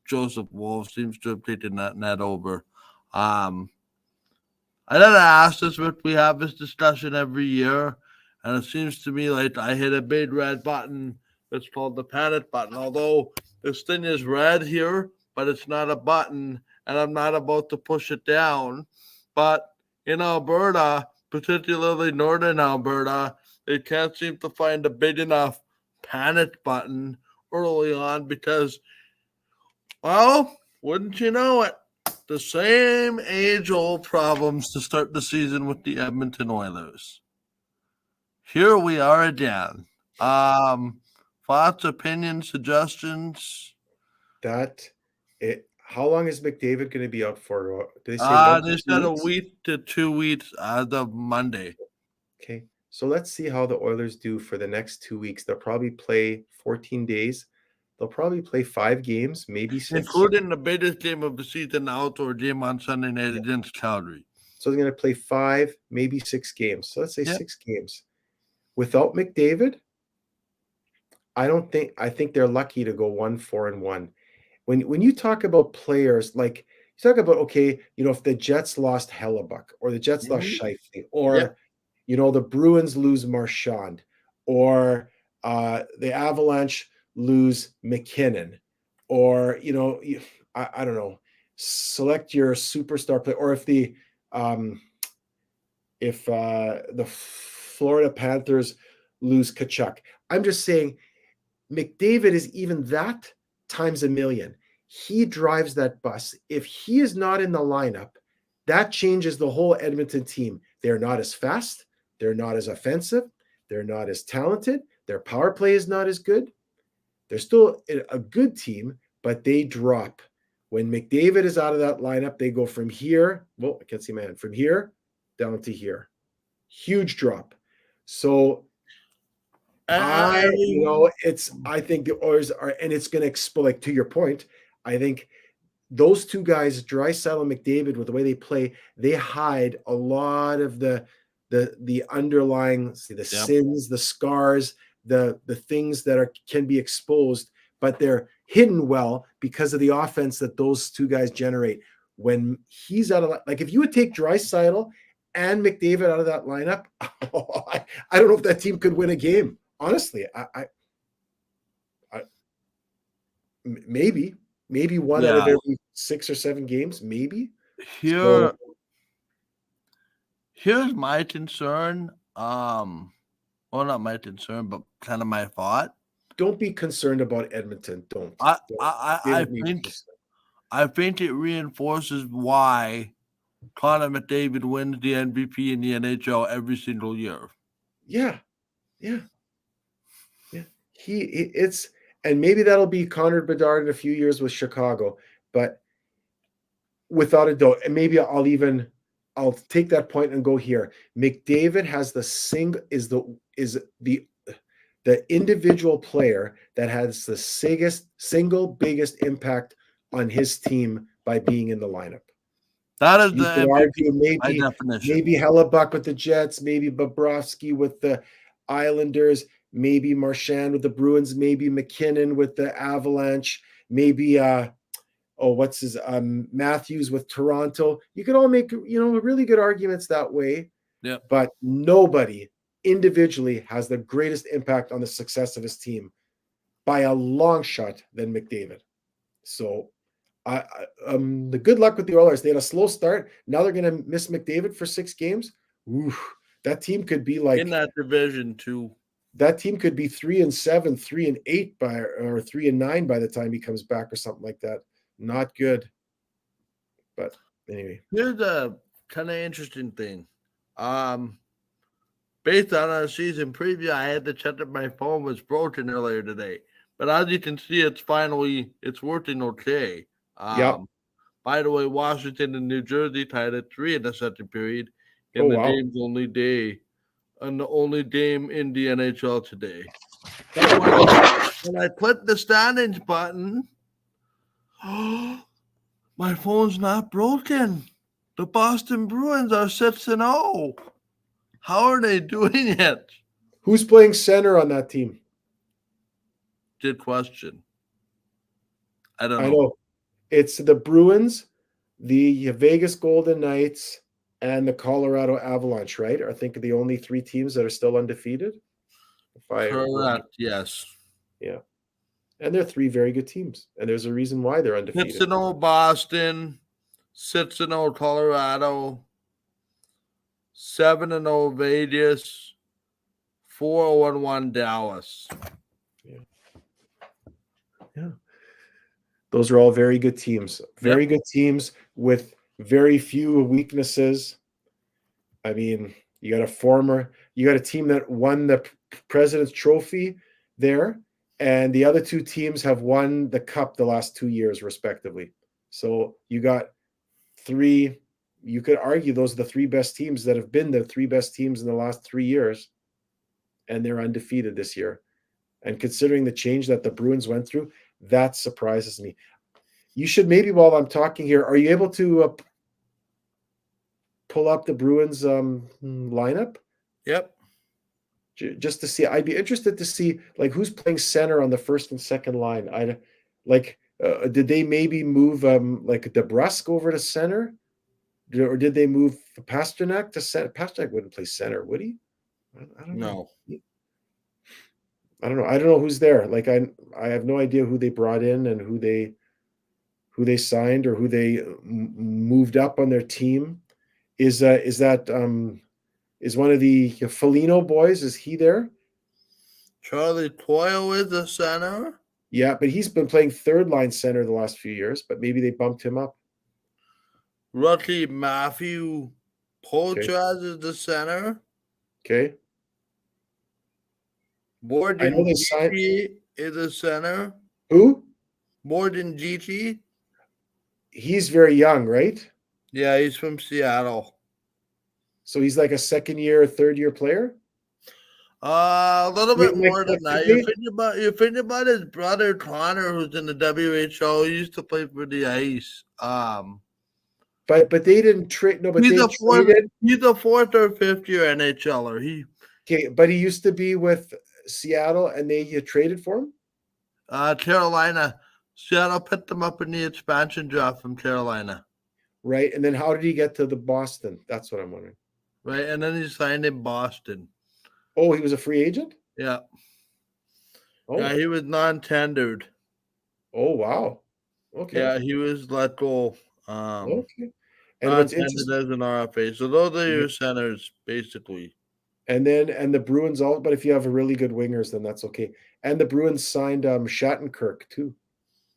Joseph Wolf seems to have taken that net over. I didn't ask this, but we have this discussion every year, and it seems to me like I hit a big red button. It's called the panic button. Although this thing is red here, but it's not a button, and I'm not about to push it down. But in Alberta, particularly northern Alberta, they can't seem to find a big enough panic button early on because, well, wouldn't you know it, the same age-old problems to start the season with the Edmonton Oilers. Here we are again. Thoughts, opinions, suggestions? How long is McDavid going to be out for? They said a week to 2 weeks as of Monday. Okay, so let's see how the Oilers do for the next 2 weeks. They'll probably play 14 days. They'll probably play 5 games, maybe 6. Including the biggest game of the season, the outdoor game on Sunday night against Calgary. So they're going to play 5, maybe 6 games. So let's say 6 games. Without McDavid, I think they're lucky to go 1-4-1. When you talk about players, like you talk about, okay, if the Jets lost Hellebuck or the Jets lost Scheifele or, the Bruins lose Marchand or the Avalanche lose McKinnon or, I don't know, select your superstar player, or if the Florida Panthers lose Tkachuk. I'm just saying McDavid is even that times a million. He drives that bus. If he is not in the lineup, that changes the whole Edmonton team. They're not as fast. They're not as offensive. They're not as talented. Their power play is not as good. They're still a good team, but they drop. When McDavid is out of that lineup, they go from here. Well, I can't see my hand. From here down to here. Huge drop. So I think the Oilers are, and it's going to explode. Like, to your point, I think those two guys, Draisaitl and McDavid, with the way they play, they hide a lot of the underlying, sins, the scars, the things that can be exposed, but they're hidden well because of the offense that those two guys generate. When he's out of, like, if you would take Draisaitl and McDavid out of that lineup, I don't know if that team could win a game. Honestly, I maybe one out of every 6 or 7 games, maybe. Here's my concern. Well, not my concern, but kind of my thought. Don't be concerned about Edmonton. Don't. I think it reinforces why Connor McDavid wins the MVP in the NHL every single year. Yeah. And maybe that'll be Connor Bedard in a few years with Chicago, but without a doubt, and maybe I'll take that point and go here. McDavid has the individual player that has the single biggest impact on his team by being in the lineup. That is the MVP by definition. Maybe Hellebuck with the Jets, maybe Bobrovsky with the Islanders, maybe Marchand with the Bruins, maybe McKinnon with the Avalanche, maybe Matthews with Toronto. You could all make really good arguments that way. Yeah. But nobody individually has the greatest impact on the success of his team by a long shot than McDavid. So the good luck with the Oilers. They had a slow start. Now they're going to miss McDavid for 6 games. Oof, that team could be like in that division too. That team could be 3-7, 3-8 or 3-9 by the time he comes back or something like that. Not good. But anyway, here's a kind of interesting thing. Based on our season preview, I had to check that my phone was broken earlier today. But as you can see, it's working okay. Yep. By the way, Washington and New Jersey tied at 3 in the second period, Oh, and the wow. game's only game in the NHL today. When I click the standings button, my phone's not broken. The Boston Bruins are 6-0. How are they doing it? Who's playing center on that team? Good question. I don't I know. know. It's the Bruins, the Vegas Golden Knights, and the Colorado Avalanche, right? I think the only three teams that are still undefeated. Correct, yes. Yeah. And they're three very good teams. And there's a reason why they're undefeated. 6-0 Boston, 6-0 Colorado, 7-0 Vegas, 4-1 Dallas. Yeah. Those are all very good teams. Very good teams with very few weaknesses. I mean, you got a team that won the President's Trophy there, and the other two teams have won the Cup the last 2 years, respectively. So you got three. You could argue those are the three best teams that have been the three best teams in the last 3 years, and they're undefeated this year. And considering the change that the Bruins went through, that surprises me. You should maybe, while I'm talking here, are you able to pull up the Bruins lineup? Yep. Just to see. I'd be interested to see like who's playing center on the first and second line. Did they maybe move like DeBrusk over to center? Or did they move Pasternak to center? Pasternak wouldn't play center, would he? I don't know. I don't know. I don't know who's there. Like I have no idea who they brought in and who they signed or who they moved up on their team. Is one of the Foligno boys? Is he there? Charlie Coyle is the center. Yeah, but he's been playing third line center the last few years. But maybe they bumped him up. Rookie Matthew Polchaz is the center. Okay. Morgan Gigi is the center. Who? Morgan Gigi. He's very young, right? Yeah, he's from Seattle. So he's like a second-year, third-year player? A little bit more than that. You're thinking about his brother Connor, who's in the WHL. He used to play for the Ice. But they didn't trade. No, but he's a fourth or fifth year NHLer. But he used to be with Seattle, and they traded for him. Carolina. Seattle picked him up in the expansion draft from Carolina. Right, and then how did he get to the Boston? That's what I'm wondering. Right, and then he signed in Boston. Oh, he was a free agent? Yeah. Oh. Yeah, he was non-tendered. Oh, wow. Okay. Yeah, he was let go. Okay. And non-tendered as an RFA. So those are your centers, basically. And the Bruins but if you have really good wingers, then that's okay. And the Bruins signed Shattenkirk too.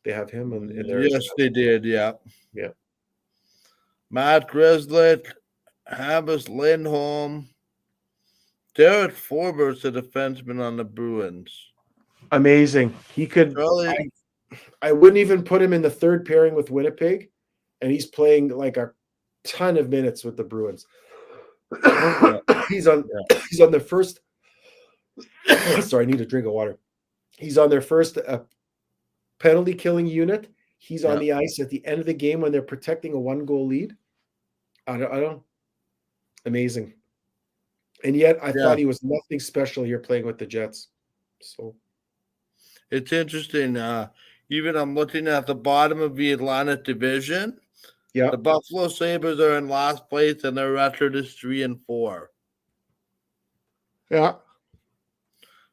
They have him in there. Yes, they did. Yeah. Yeah. Matt Grzelcyk, Hampus Lindholm, Derek Forbert's a defenseman on the Bruins. Amazing. He could. Really? I wouldn't even put him in the third pairing with Winnipeg, and he's playing like a ton of minutes with the Bruins. He's on their first. Sorry, I need a drink of water. He's on their first penalty killing unit. He's on the ice at the end of the game when they're protecting a 1-goal lead. I don't. Amazing. And yet I thought he was nothing special here playing with the Jets. So it's interesting. Even I'm looking at the bottom of the Atlantic Division. Yeah. The Buffalo Sabres are in last place and their record is 3-4. Yeah.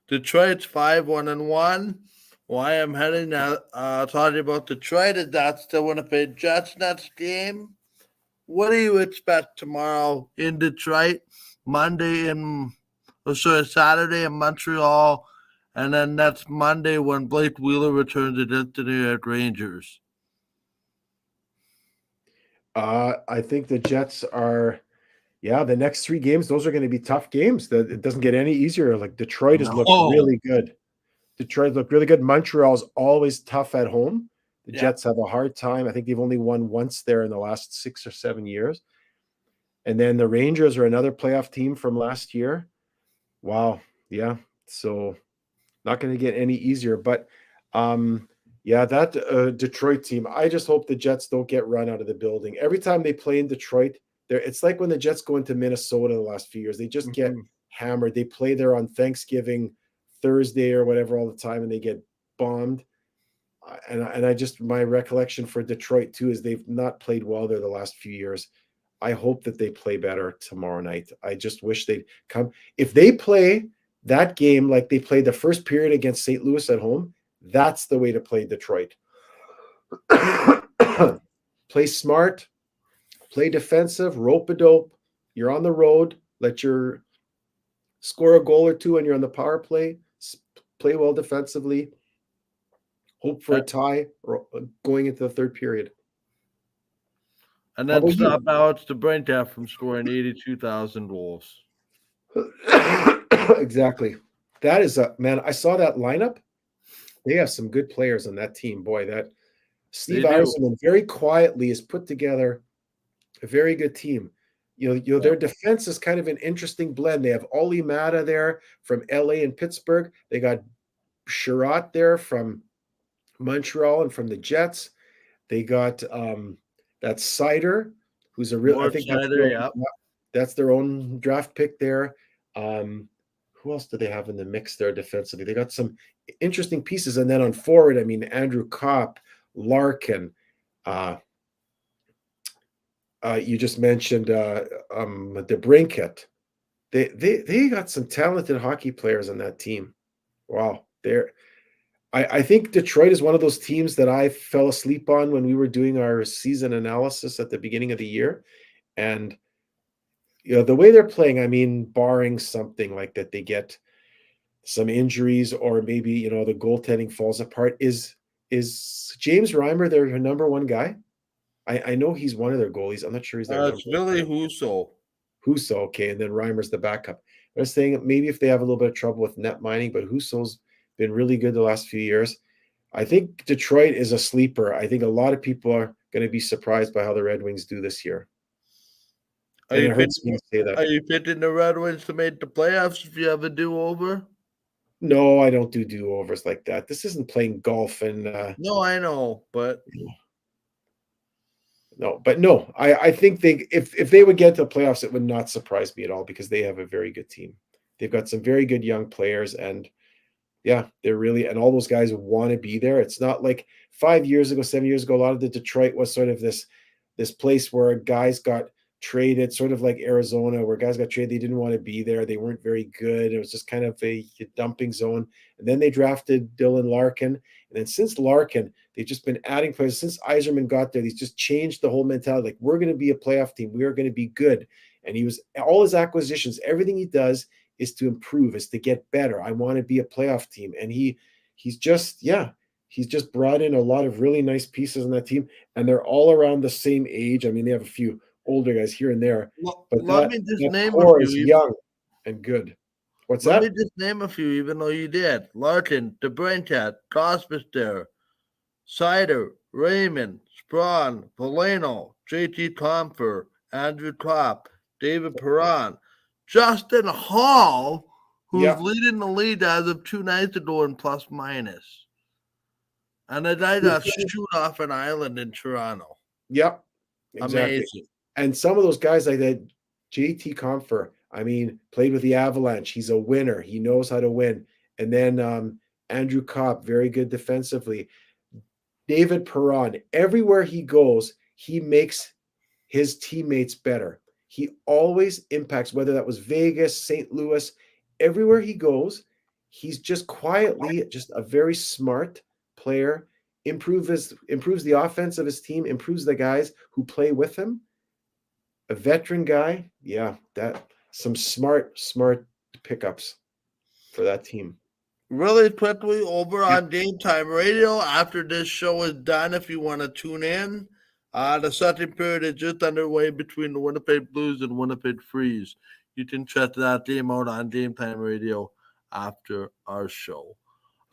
Detroit's 5-1-1. Why I'm heading talking about Detroit is that's the Winnipeg Jets next game. What do you expect tomorrow in Detroit? Saturday in Montreal, and then that's Monday when Blake Wheeler returns against the New York Rangers. I think the Jets are Yeah, the next 3 games, those are gonna be tough games. It doesn't get any easier. Like, Detroit has looked No. really good. Detroit looked really good. Montreal's always tough at home. The Yeah. Jets have a hard time. I think they've only won once there in the last 6 or 7 years. And then the Rangers are another playoff team from last year. Wow. Yeah. So not going to get any easier. But yeah, that Detroit team, I just hope the Jets don't get run out of the building. Every time they play in Detroit, it's like when the Jets go into Minnesota the last few years, they just get Mhm. hammered. They play there on Thanksgiving, Thursday or whatever all the time, and they get bombed. And I just, my recollection for Detroit too is they've not played well there the last few years. I hope that they play better tomorrow night. I just wish they'd come. If they play that game like they played the first period against St. Louis at home, that's the way to play Detroit. Play smart, play defensive, rope a dope. You're on the road. Let your score a goal or two and you're on the power play. Play well defensively. Hope for a tie going into the third period. And How then about you? stop Alex DeBrincat from scoring 82,000 goals. Exactly. That is a man. I saw that lineup. They have some good players on that team. Boy, that Steve They do. Yzerman very quietly has put together a very good team. Their defense is kind of an interesting blend. They have Olli Mata there from LA and Pittsburgh. They got Sherratt there from Montreal and from the Jets. They got that Cider, who's a real. I More think Snyder, yeah. that's their own draft pick there. Who else do they have in the mix there defensively? They got some interesting pieces, and then on forward, I mean Andrew Kopp, Larkin. You just mentioned DeBrincat. They got some talented hockey players on that team. Wow, I think Detroit is one of those teams that I fell asleep on when we were doing our season analysis at the beginning of the year. And the way they're playing, I mean, barring something like that, they get some injuries or maybe the goaltending falls apart. Is James Reimer their number one guy? I know he's one of their goalies. I'm not sure he's their number It's one Billy guy. Husso. Husso, okay, and then Reimer's the backup. I was saying maybe if they have a little bit of trouble with net mining, but Husso's been really good the last few years. I think Detroit is a sleeper. I think a lot of people are going to be surprised by how the Red Wings do this year. Are And you it hurts me to say Are that. you picking the Red Wings to make the playoffs if you have a do-over? No, I don't do do-overs like that. This isn't playing golf and No, I know, but no. I think if they would get to the playoffs, it would not surprise me at all because they have a very good team. They've got some very good young players, and yeah, they're really, and all those guys want to be there. It's not like 5 years ago, 7 years ago, a lot of the Detroit was sort of this place where guys got traded, sort of like Arizona, where guys got traded. They didn't want to be there. They weren't very good. It was just kind of a dumping zone. And then they drafted Dylan Larkin. And then since Larkin, they've just been adding players. Since Yzerman got there, he's just changed the whole mentality. Like, we're going to be a playoff team. We are going to be good. And he was, all his acquisitions, everything he does is to improve, is to get better. I want to be a playoff team. And he's just brought in a lot of really nice pieces on that team. And they're all around the same age. I mean, they have a few older guys here and there, but let me just that name a core is few. young and good. What's Let that? me just name a few, even though you did. Larkin, DeBrincat, Cosmister, Cider, Raymond, Sprawn, Valeno, JT Comfer, Andrew Kopp, David Perron, Justin Hall, who's Yeah. leading the lead as of 2 nights ago in plus minus. And the guy got shoot off an island in Toronto. Yep. Exactly. Amazing. And some of those guys like that, JT Comfer, I mean, played with the Avalanche. He's a winner. He knows how to win. And then Andrew Kopp, very good defensively. David Perron, everywhere he goes, he makes his teammates better. He always impacts, whether that was Vegas, St. Louis, everywhere he goes, he's just quietly just a very smart player, improves the offense of his team, improves the guys who play with him. A veteran guy, yeah, that some smart pickups for that team. Really quickly over on Game Time Radio after this show is done, if you want to tune in, The second period is just underway between the Winnipeg Blues and Winnipeg Freeze. You can check that game out on Game Time Radio after our show.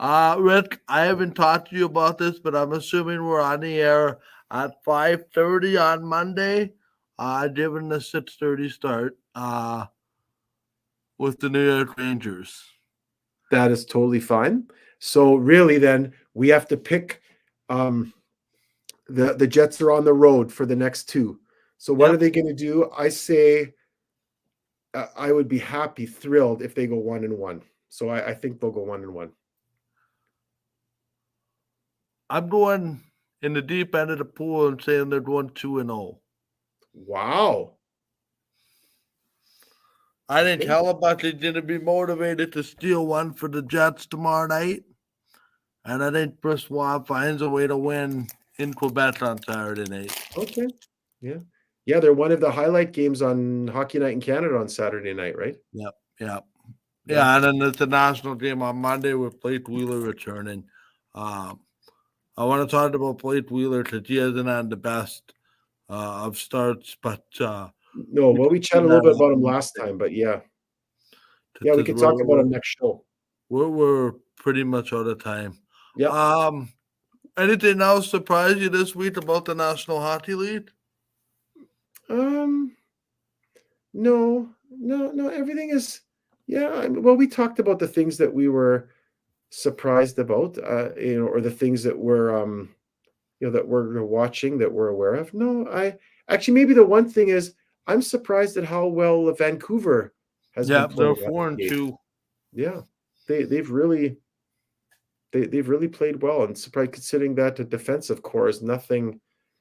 Rick, I haven't talked to you about this, but I'm assuming we're on the air at 5:30 on Monday, given the 6:30 start with the New York Rangers. That is totally fine. So really, then we have to pick. The Jets are on the road for the next two. So what are they going to do? I say I would be thrilled if they go 1-1. So I think they'll go 1-1. I'm going in the deep end of the pool and saying they're going 2-0. Wow. I think Hellebuyck is going to be motivated to steal one for the Jets tomorrow night. And I think Brisbois finds a way to win in Quebec on Saturday night. Okay. Yeah. Yeah, they're one of the highlight games on Hockey Night in Canada on Saturday night, right? Yep. Yeah, and then there's the national game on Monday with Blake Wheeler returning. I want to talk about Blake Wheeler because he hasn't had the best of starts, but no, well, we chatted a little bit about him last time, but yeah, we could talk about him next show. We're pretty much out of time. Yeah. Anything else surprise you this week about the National Hockey League? No. Everything is, well, we talked about the things that we were surprised about, or the things that we're, that we're watching, that we're aware of. No, maybe the one thing is I'm surprised at how well Vancouver has been playing. They're 4-2. Yeah, they've really played well, and surprised considering that the defensive core is nothing.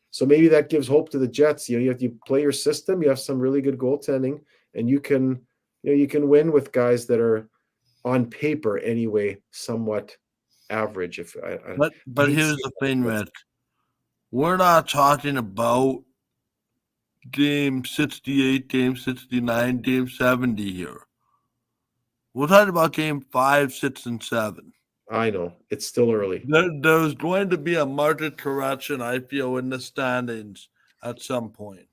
So maybe that gives hope to the Jets. You play your system, you have some really good goaltending, and you can win with guys that are on paper anyway somewhat average. But here's the thing, Rich. We're not talking about game 68, game 69, game 70 here. We're talking about game 5, 6, and 7. I know. It's still early. There's going to be a market correction, I feel, in the standings at some point.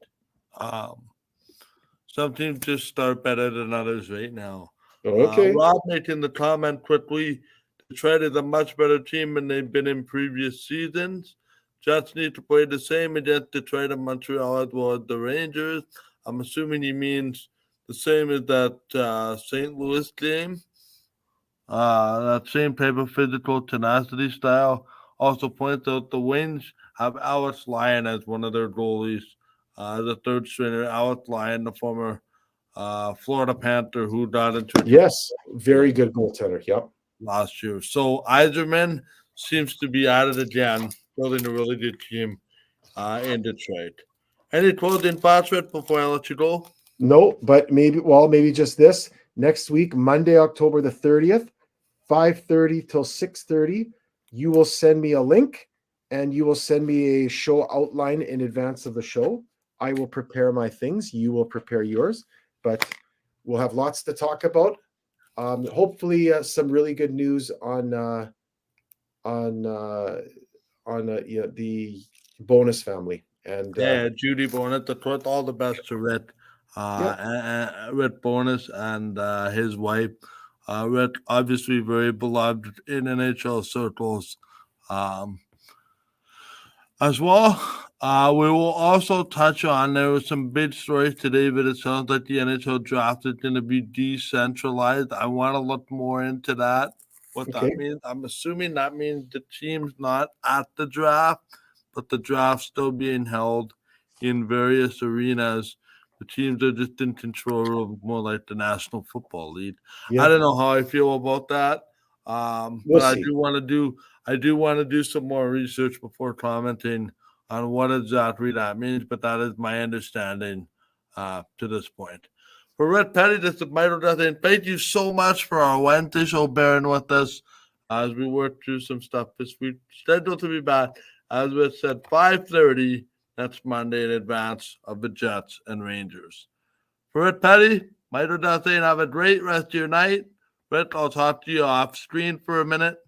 Some teams just start better than others right now. Okay. Rob making the comment quickly, Detroit is a much better team than they've been in previous seasons. Jets need to play the same against Detroit and Montreal as well as the Rangers. I'm assuming he means the same as that St. Louis game. That same type of physical tenacity style. Also points out the Wings have Alex Lyon as one of their goalies. The third stringer, Alex Lyon, the former Florida Panther who got into very good goaltender. Yep. Last year. So Yzerman seems to be at it again, building a really good team in Detroit. Any closing thoughts before I let you go? No, but maybe just this. Next week, Monday, October the 30th, 5:30 till 6:30, you will send me a link and you will send me a show outline in advance of the show. I will prepare my things. You will prepare yours, but we'll have lots to talk about. Hopefully some really good news on the Bowness family. And Judy Bowness, all the best to Rit. Rit Bowness and his wife. Rit, obviously very beloved in NHL circles as well. We will also touch on, there were some big stories today, but it sounds like the NHL draft is going to be decentralized. I want to look more into that, that means. I'm assuming that means the team's not at the draft, but the draft's still being held in various arenas. The teams are just in control of more like the National Football League. I don't know how I feel about that. But I do want to do some more research before commenting on what exactly that means, but that is my understanding to this point. For Red Petty, this is Michael Dutton. Thank you so much for our Wednesday show bearing with us as we work through some stuff this week. Scheduled to be back, as we said, 5:30 next Monday in advance of the Jets and Rangers. For Red Petty, Michael Dutton, have a great rest of your night. Rick, I'll talk to you off screen for a minute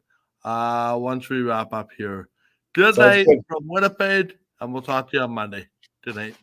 once we wrap up here. Good night from Winnipeg. And we'll talk to you on Monday. Good night.